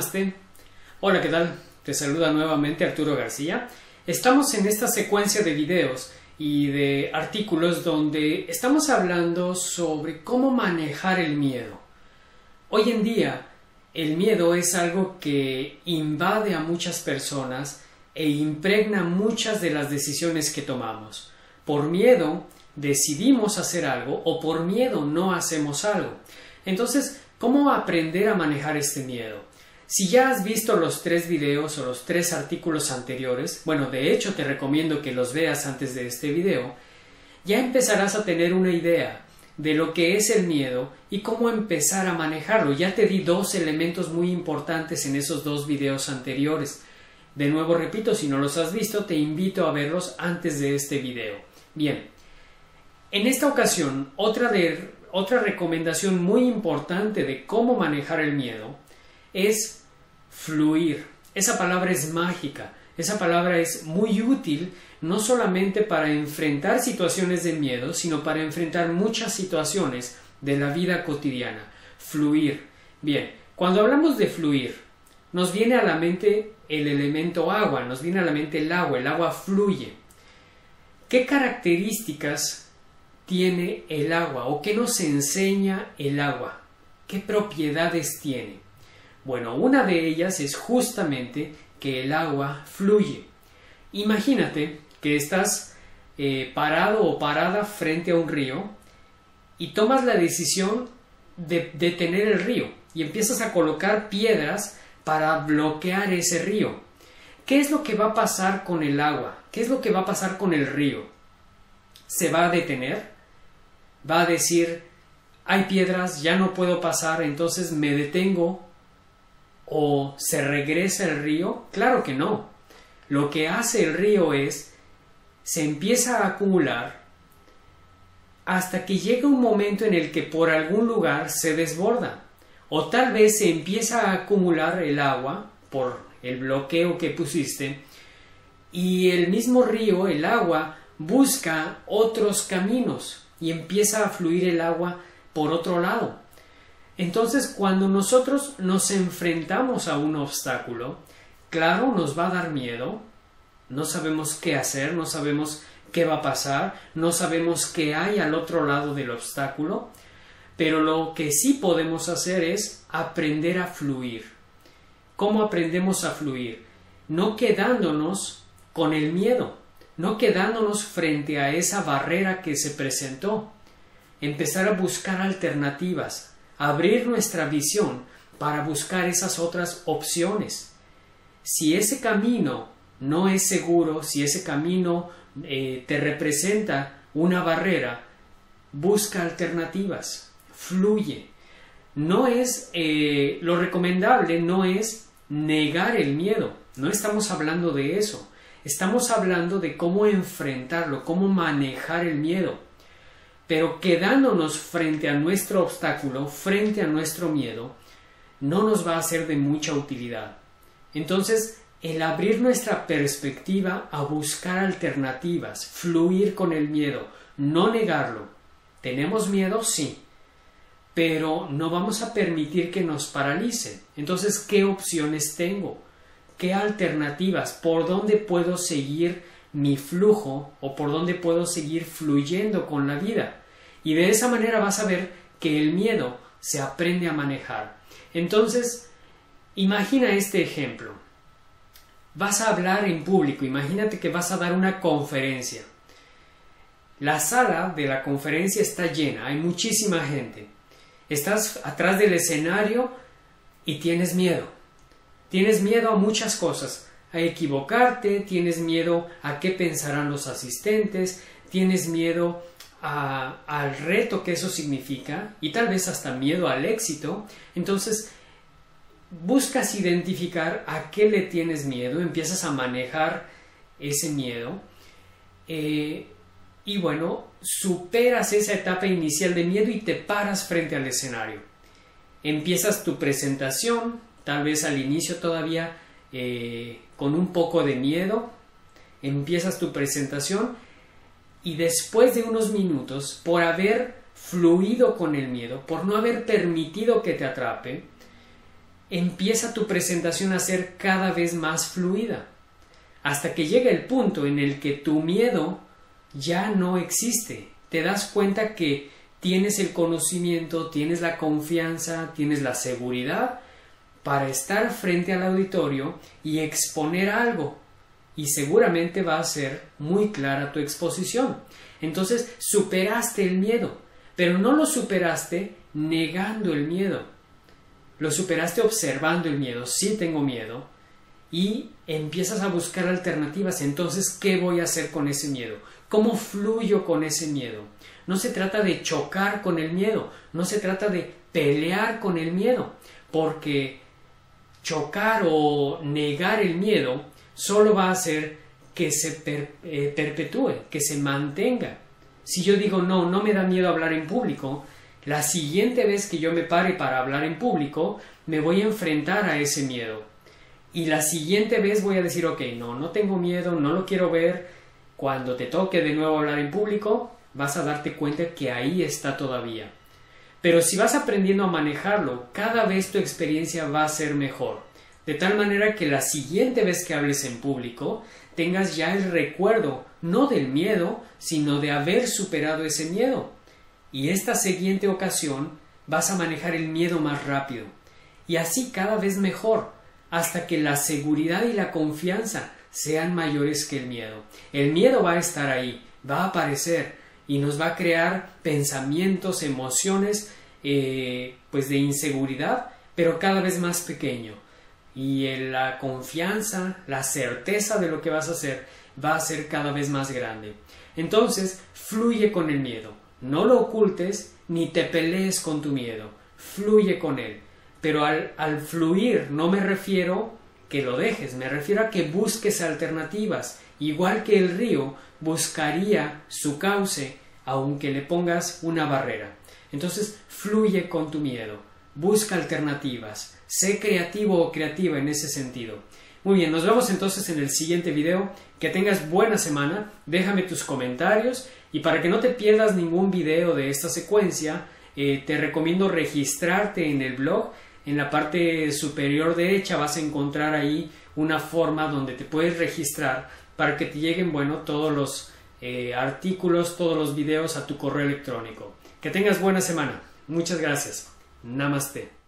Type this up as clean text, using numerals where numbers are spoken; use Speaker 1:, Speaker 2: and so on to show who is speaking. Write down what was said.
Speaker 1: Namaste. Hola, ¿qué tal? Te saluda nuevamente Arturo García. Estamos en esta secuencia de videos y de artículos donde estamos hablando sobre cómo manejar el miedo. Hoy en día, el miedo es algo que invade a muchas personas e impregna muchas de las decisiones que tomamos. Por miedo decidimos hacer algo o por miedo no hacemos algo. Entonces, ¿cómo aprender a manejar este miedo? Si ya has visto los 3 videos o los 3 artículos anteriores, bueno, de hecho te recomiendo que los veas antes de este video, ya empezarás a tener una idea de lo que es el miedo y cómo empezar a manejarlo. Ya te di 2 elementos muy importantes en esos 2 videos anteriores. De nuevo repito, si no los has visto, te invito a verlos antes de este video. Bien, en esta ocasión, otra recomendación muy importante de cómo manejar el miedo es fluir. Esa palabra es mágica, esa palabra es muy útil no solamente para enfrentar situaciones de miedo, sino para enfrentar muchas situaciones de la vida cotidiana. Fluir. Bien, cuando hablamos de fluir, nos viene a la mente el elemento agua, nos viene a la mente el agua fluye. ¿Qué características tiene el agua o qué nos enseña el agua? ¿Qué propiedades tiene? Bueno, una de ellas es justamente que el agua fluye. Imagínate que estás parado o parada frente a un río y tomas la decisión de detener el río y empiezas a colocar piedras para bloquear ese río. ¿Qué es lo que va a pasar con el agua? ¿Qué es lo que va a pasar con el río? ¿Se va a detener? ¿Va a decir, hay piedras, ya no puedo pasar, entonces me detengo? ¿O se regresa el río? Claro que no. Lo que hace el río es, se empieza a acumular hasta que llega un momento en el que por algún lugar se desborda. O tal vez se empieza a acumular el agua por el bloqueo que pusiste y el mismo río, el agua, busca otros caminos y empieza a fluir el agua por otro lado. Entonces, cuando nosotros nos enfrentamos a un obstáculo, claro, nos va a dar miedo, no sabemos qué hacer, no sabemos qué va a pasar, no sabemos qué hay al otro lado del obstáculo, pero lo que sí podemos hacer es aprender a fluir. ¿Cómo aprendemos a fluir? No quedándonos con el miedo, no quedándonos frente a esa barrera que se presentó. Empezar a buscar alternativas, abrir nuestra visión para buscar esas otras opciones. Si ese camino no es seguro, si ese camino te representa una barrera, busca alternativas, fluye. No es lo recomendable no es negar el miedo, no estamos hablando de eso, estamos hablando de cómo enfrentarlo, cómo manejar el miedo. Pero quedándonos frente a nuestro obstáculo, frente a nuestro miedo, no nos va a ser de mucha utilidad. Entonces, el abrir nuestra perspectiva a buscar alternativas, fluir con el miedo, no negarlo. ¿Tenemos miedo? Sí. Pero no vamos a permitir que nos paralice. Entonces, ¿qué opciones tengo? ¿Qué alternativas? ¿Por dónde puedo seguir mi flujo o por dónde puedo seguir fluyendo con la vida? Y de esa manera vas a ver que el miedo se aprende a manejar. Entonces, imagina este ejemplo. Vas a hablar en público, imagínate que vas a dar una conferencia. La sala de la conferencia está llena, hay muchísima gente. Estás atrás del escenario y tienes miedo. Tienes miedo a muchas cosas. A equivocarte, tienes miedo a qué pensarán los asistentes, tienes miedo al reto que eso significa y tal vez hasta miedo al éxito. Entonces buscas identificar a qué le tienes miedo, empiezas a manejar ese miedo y bueno, superas esa etapa inicial de miedo y te paras frente al escenario. Empiezas tu presentación, tal vez al inicio todavía con un poco de miedo, empiezas tu presentación y después de unos minutos, por haber fluido con el miedo, por no haber permitido que te atrape, empieza tu presentación a ser cada vez más fluida, hasta que llega el punto en el que tu miedo ya no existe. Te das cuenta que tienes el conocimiento, tienes la confianza, tienes la seguridad para estar frente al auditorio y exponer algo. Y seguramente va a ser muy clara tu exposición. Entonces superaste el miedo, pero no lo superaste negando el miedo. Lo superaste observando el miedo. Sí tengo miedo. Y empiezas a buscar alternativas. Entonces, ¿qué voy a hacer con ese miedo? ¿Cómo fluyo con ese miedo? No se trata de chocar con el miedo. No se trata de pelear con el miedo. Porque chocar o negar el miedo solo va a hacer que se perpetúe, que se mantenga. Si yo digo no me da miedo hablar en público, la siguiente vez que yo me pare para hablar en público, me voy a enfrentar a ese miedo. Y la siguiente vez voy a decir, ok, no tengo miedo, no lo quiero ver. Cuando te toque de nuevo hablar en público, vas a darte cuenta que ahí está todavía. Pero si vas aprendiendo a manejarlo, cada vez tu experiencia va a ser mejor. De tal manera que la siguiente vez que hables en público, tengas ya el recuerdo, no del miedo, sino de haber superado ese miedo. Y esta siguiente ocasión vas a manejar el miedo más rápido. Y así cada vez mejor, hasta que la seguridad y la confianza sean mayores que el miedo. El miedo va a estar ahí, va a aparecer y nos va a crear pensamientos, emociones, pues de inseguridad, pero cada vez más pequeño. Y la confianza, la certeza de lo que vas a hacer va a ser cada vez más grande. Entonces, fluye con el miedo. No lo ocultes ni te pelees con tu miedo. Fluye con él. Pero al fluir no me refiero que lo dejes, me refiero a que busques alternativas. Igual que el río buscaría su cauce aunque le pongas una barrera. Entonces, fluye con tu miedo. Busca alternativas. Sé creativo o creativa en ese sentido. Muy bien, nos vemos entonces en el siguiente video. Que tengas buena semana. Déjame tus comentarios. Y para que no te pierdas ningún video de esta secuencia, te recomiendo registrarte en el blog. En la parte superior derecha vas a encontrar ahí una forma donde te puedes registrar para que te lleguen, todos los artículos, todos los videos a tu correo electrónico. Que tengas buena semana. Muchas gracias. Namaste.